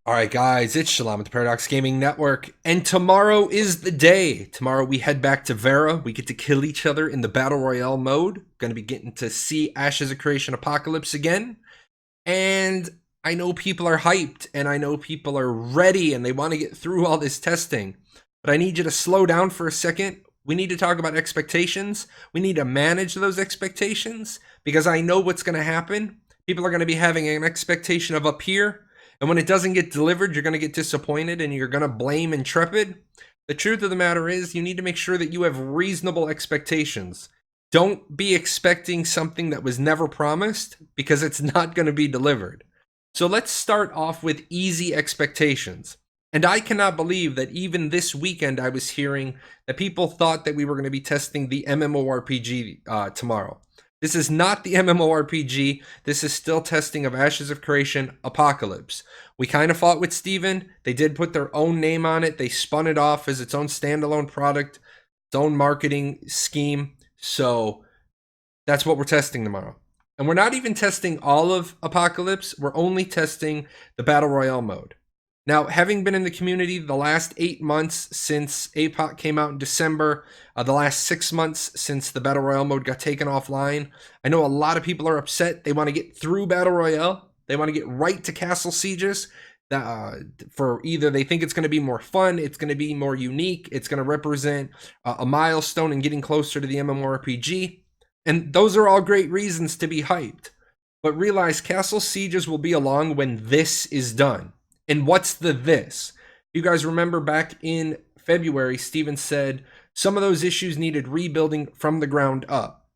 All right, guys, it's Shalom at the Paradox Gaming Network, and tomorrow is the day. Tomorrow we head back to Verra. We get to kill each other in the Battle Royale mode. Going to be getting to see Ashes of Creation Apocalypse again. And I know people are hyped, and I know people are ready, and they want to get through all this testing. But I need you to slow down for a second. We need to talk about expectations. We need to manage those expectations, because I know what's going to happen. People are going to be having an expectation of up here, and when it doesn't get delivered, you're going to get disappointed and you're going to blame Intrepid. The truth of the matter is, you need to make sure that you have reasonable expectations. Don't be expecting something that was never promised, because it's not going to be delivered. So let's start off with easy expectations. And I cannot believe that even this weekend I was hearing that people thought that we were going to be testing the MMORPG tomorrow. This is not the MMORPG. This is still testing of Ashes of Creation Apocalypse. We kind of fought with Steven. They did put their own name on it. They spun it off as its own standalone product, its own marketing scheme. So that's what we're testing tomorrow. And we're not even testing all of Apocalypse. We're only testing the Battle Royale mode. Now, having been in the community the last 8 months since APOC came out in December, the last 6 months since the Battle Royale mode got taken offline, I know a lot of people are upset. They want to get through Battle Royale. They want to get right to Castle Sieges. For either they think it's going to be more fun, it's going to be more unique, it's going to represent a milestone in getting closer to the MMORPG. And those are all great reasons to be hyped. But realize Castle Sieges will be along when this is done. And what's the this? You guys remember back in February, Steven said some of those issues needed rebuilding from the ground up.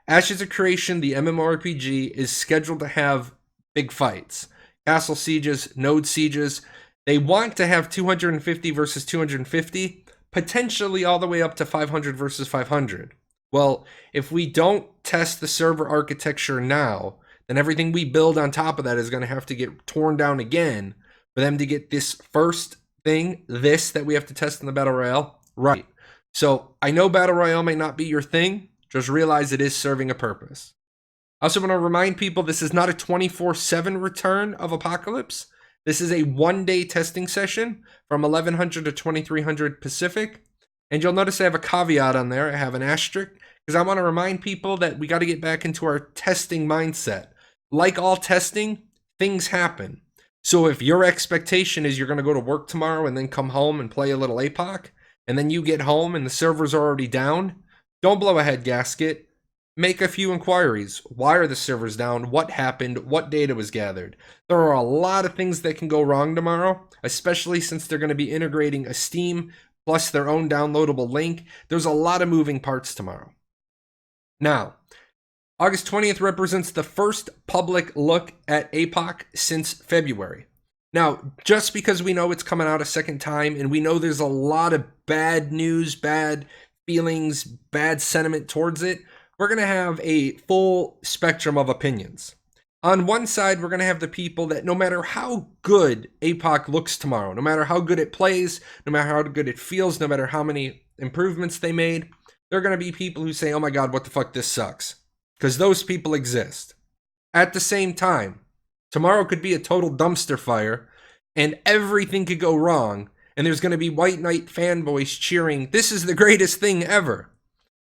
Ashes of Creation, the MMORPG, is scheduled to have big fights. Castle sieges, node sieges. They want to have 250 versus 250, potentially all the way up to 500 versus 500. Well, if we don't test the server architecture now, then everything we build on top of that is going to have to get torn down again for them to get this first thing, this that we have to test in the Battle Royale, right. So I know Battle Royale may not be your thing, just realize it is serving a purpose. I also want to remind people this is not a 24/7 return of Apocalypse. This is a one-day testing session from 1100 to 2300 Pacific. And you'll notice I have a caveat on there. I have an asterisk because I want to remind people that we got to get back into our testing mindset. Like all testing, things happen. So if your expectation is you're going to go to work tomorrow and then come home and play a little APOC, and then you get home and the servers are already down, don't blow a head gasket. Make a few inquiries. Why are the servers down? What happened? What data was gathered? There are a lot of things that can go wrong tomorrow, especially since they're going to be integrating a Steam plus their own downloadable link. There's a lot of moving parts tomorrow. Now, August 20th represents the first public look at APOC since February. Now, just because we know it's coming out a second time and we know there's a lot of bad news, bad feelings, bad sentiment towards it, we're going to have a full spectrum of opinions. On one side, we're going to have the people that no matter how good APOC looks tomorrow, no matter how good it plays, no matter how good it feels, no matter how many improvements they made, there are going to be people who say, oh my God, what the fuck, this sucks. Because those people exist. At the same time, tomorrow could be a total dumpster fire and everything could go wrong, and there's going to be White Knight fanboys cheering, this is the greatest thing ever.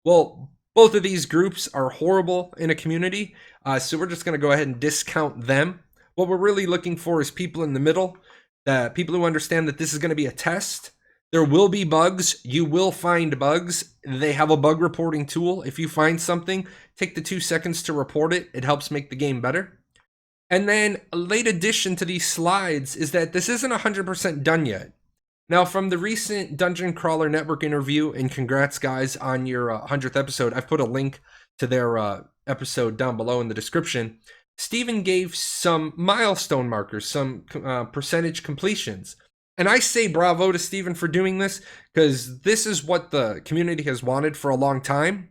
Well, both of these groups are horrible in a community, so we're just going to go ahead and discount them. What we're really looking for is people in the middle, people who understand that this is going to be a test. There will be bugs. You will find bugs. They have a bug reporting tool. If you find something, take the 2 seconds to report it. It helps make the game better. And then a late addition to these slides is that this isn't 100% done yet. Now, from the recent Dungeon Crawler Network interview, and congrats guys on your 100th episode, I've put a link to their episode down below in the description. Steven gave some milestone markers, some percentage completions. And I say bravo to Steven for doing this, because this is what the community has wanted for a long time.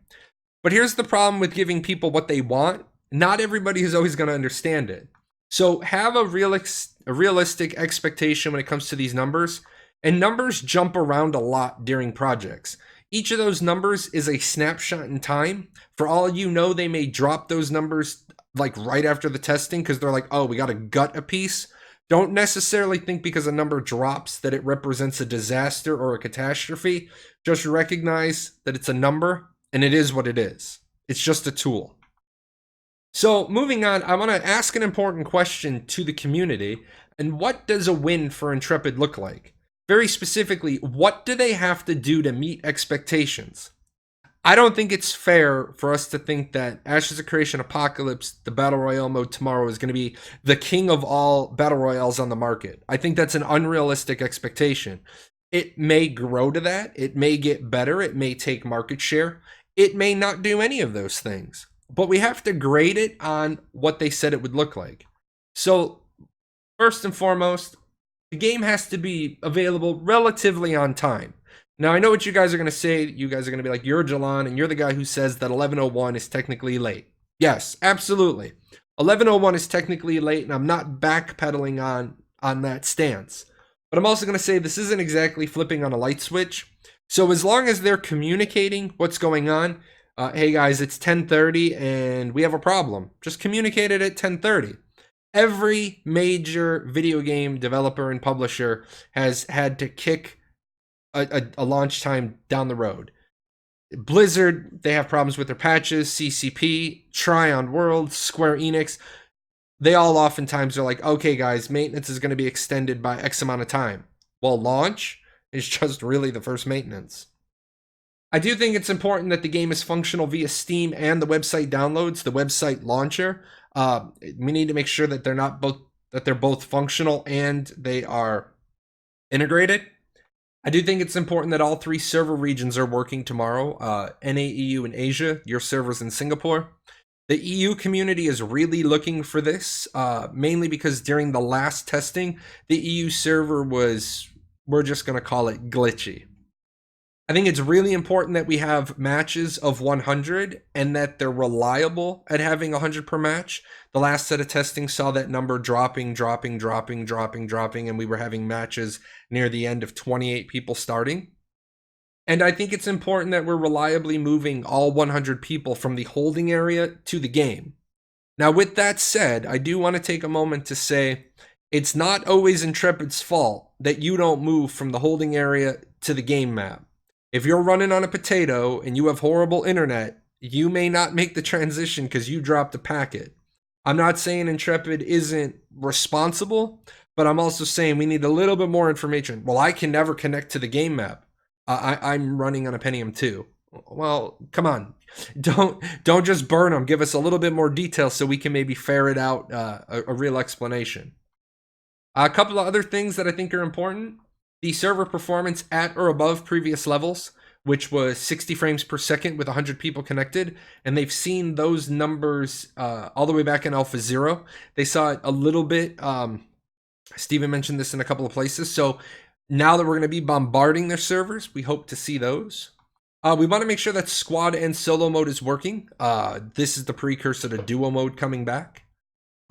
But here's the problem with giving people what they want. Not everybody is always going to understand it. So have a realistic expectation when it comes to these numbers. And numbers jump around a lot during projects. Each of those numbers is a snapshot in time. For all you know, they may drop those numbers like right after the testing because they're like, oh, we got to gut a piece. Don't necessarily think because a number drops that it represents a disaster or a catastrophe. Just recognize that it's a number and it is what it is. It's just a tool. So moving on, I want to ask an important question to the community. And what does a win for Intrepid look like? Very specifically, what do they have to do to meet expectations? I don't think it's fair for us to think that Ashes of Creation Apocalypse, the Battle Royale mode tomorrow, is going to be the king of all Battle Royales on the market. I think that's an unrealistic expectation. It may grow to that. It may get better. It may take market share. It may not do any of those things. But we have to grade it on what they said it would look like. So, first and foremost, the game has to be available relatively on time. Now, I know what you guys are going to say. You guys are going to be like, you're Jalon, and you're the guy who says that 11:01 is technically late. Yes, absolutely. 11:01 is technically late, and I'm not backpedaling on that stance. But I'm also going to say this isn't exactly flipping on a light switch. So as long as they're communicating what's going on, hey guys, it's 10:30 and we have a problem. Just communicate it at 10:30. Every major video game developer and publisher has had to kick a launch time down the road. Blizzard, they have problems with their patches. CCP, Tryon World, Square Enix, they all oftentimes are like, okay guys, maintenance is going to be extended by X amount of time. Well, launch is just really the first maintenance. I do think it's important that the game is functional via Steam and the website downloads, the website launcher. We need to make sure that they're both functional and they are integrated. I do think it's important that all 3 server regions are working tomorrow. NA, EU, and Asia, your servers in Singapore. The EU community is really looking for this, mainly because during the last testing, the EU server was, we're just going to call it glitchy. I think it's really important that we have matches of 100 and that they're reliable at having 100 per match. The last set of testing saw that number dropping, and we were having matches near the end of 28 people starting. And I think it's important that we're reliably moving all 100 people from the holding area to the game. Now, with that said, I do want to take a moment to say it's not always Intrepid's fault that you don't move from the holding area to the game map. If you're running on a potato and you have horrible internet, you may not make the transition because you dropped a packet. I'm not saying Intrepid isn't responsible, but I'm also saying we need a little bit more information. Well, I can never connect to the game map. I'm running on a Pentium 2. Well, come on. Don't just burn them. Give us a little bit more detail so we can maybe ferret out a real explanation. A couple of other things that I think are important. The server performance at or above previous levels, which was 60 frames per second with 100 people connected. And they've seen those numbers all the way back in Alpha 0. They saw it a little bit. Steven mentioned this in a couple of places. So now that we're going to be bombarding their servers, we hope to see those. We want to make sure that squad and solo mode is working. This is the precursor to duo mode coming back.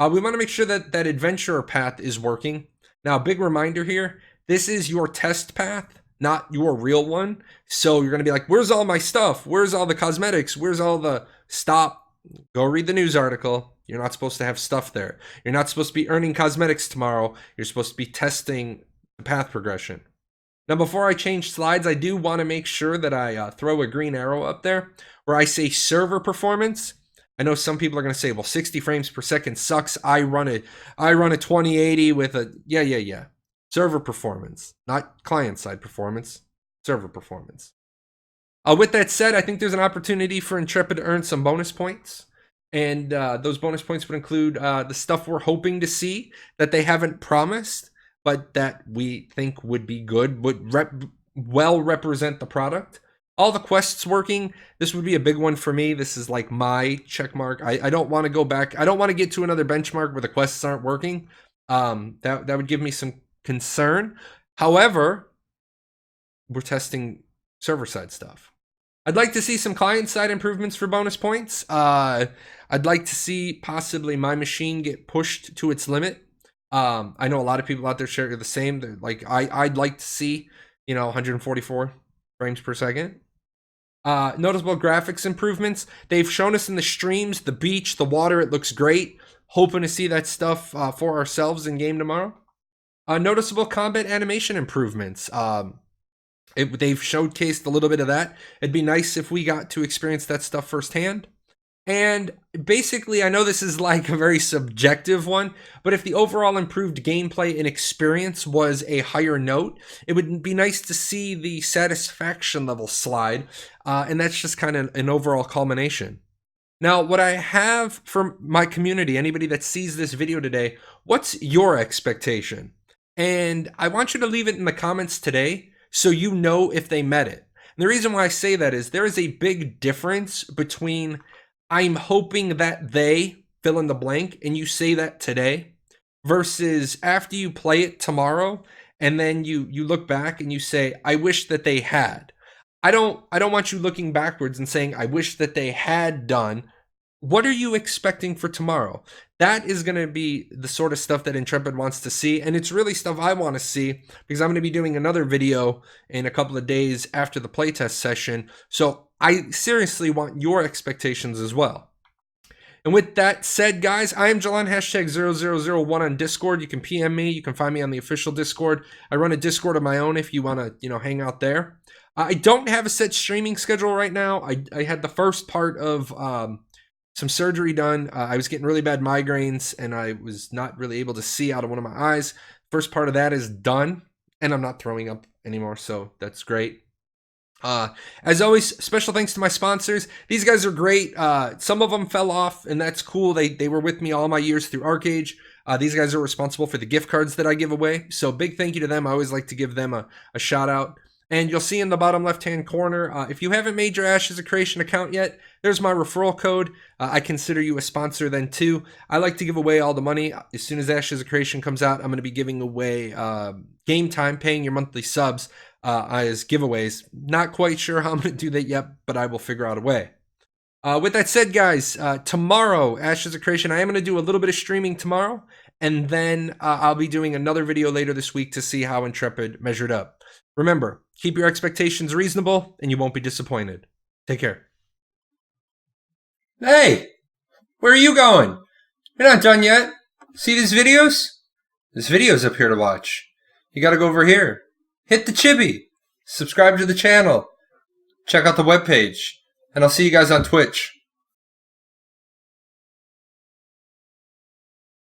We want to make sure that that adventurer path is working. Now, big reminder here. This is your test path, not your real one. So you're going to be like, where's all my stuff? Where's all the cosmetics? Where's all the... Stop. Go read the news article. You're not supposed to have stuff there. You're not supposed to be earning cosmetics tomorrow. You're supposed to be testing the path progression. Now, before I change slides, I do want to make sure that I throw a green arrow up there where I say server performance. I know some people are going to say, well, 60 frames per second sucks. I run a 2080 with a... Yeah. Server performance, not client-side performance, server performance. With that said, I think there's an opportunity for Intrepid to earn some bonus points. And those bonus points would include the stuff we're hoping to see that they haven't promised, but that we think would be good, would well represent the product. All the quests working, this would be a big one for me. This is like my check mark. I don't want to go back. I don't want to get to another benchmark where the quests aren't working. That would give me some concern. However, we're testing server-side stuff. I'd like to see some client-side improvements for bonus points. I'd like to see possibly my machine get pushed to its limit. I know a lot of people out there share the same. They're like, I'd like to see, 144 frames per second. Noticeable graphics improvements. They've shown us in the streams, the beach, the water, it looks great. Hoping to see that stuff for ourselves in game tomorrow. Noticeable combat animation improvements. They've showcased a little bit of that. It'd be nice if we got to experience that stuff firsthand. And basically, I know this is like a very subjective one, but if the overall improved gameplay and experience was a higher note, it would be nice to see the satisfaction level slide. And that's just kind of an overall culmination. Now, what I have for my community, anybody that sees this video today, what's your expectation? And I want you to leave it in the comments today so you know if they met it. And the reason why I say that is there is a big difference between I'm hoping that they fill in the blank and you say that today versus after you play it tomorrow and then you look back and you say, I wish that they had. I don't want you looking backwards and saying, I wish that they had done. What are you expecting for tomorrow? That is going to be the sort of stuff that Intrepid wants to see. And it's really stuff I want to see because I'm going to be doing another video in a couple of days after the playtest session. So I seriously want your expectations as well. And with that said, guys, I am Jalan, #0001 on Discord. You can PM me. You can find me on the official Discord. I run a Discord of my own if you want to, hang out there. I don't have a set streaming schedule right now. I had the first part of some surgery done. I was getting really bad migraines and I was not really able to see out of one of my eyes. First part of that is done and I'm not throwing up anymore, so that's great. As always, special thanks to my sponsors. These guys are great. Some of them fell off, and that's cool. They were with me all my years through ArcAge. These guys are responsible for the gift cards that I give away. So big thank you to them. I always like to give them a shout out. And you'll see in the bottom left-hand corner, if you haven't made your Ashes of Creation account yet, there's my referral code. I consider you a sponsor then too. I like to give away all the money. As soon as Ashes of Creation comes out, I'm going to be giving away game time, paying your monthly subs as giveaways. Not quite sure how I'm going to do that yet, but I will figure out a way. With that said, guys, tomorrow, Ashes of Creation, I am going to do a little bit of streaming tomorrow, and then I'll be doing another video later this week to see how Intrepid measured up. Remember, keep your expectations reasonable, and you won't be disappointed. Take care. Hey, where are you going? You're not done yet. See these videos? There's videos up here to watch. You gotta go over here. Hit the chibi. Subscribe to the channel. Check out the webpage. And I'll see you guys on Twitch.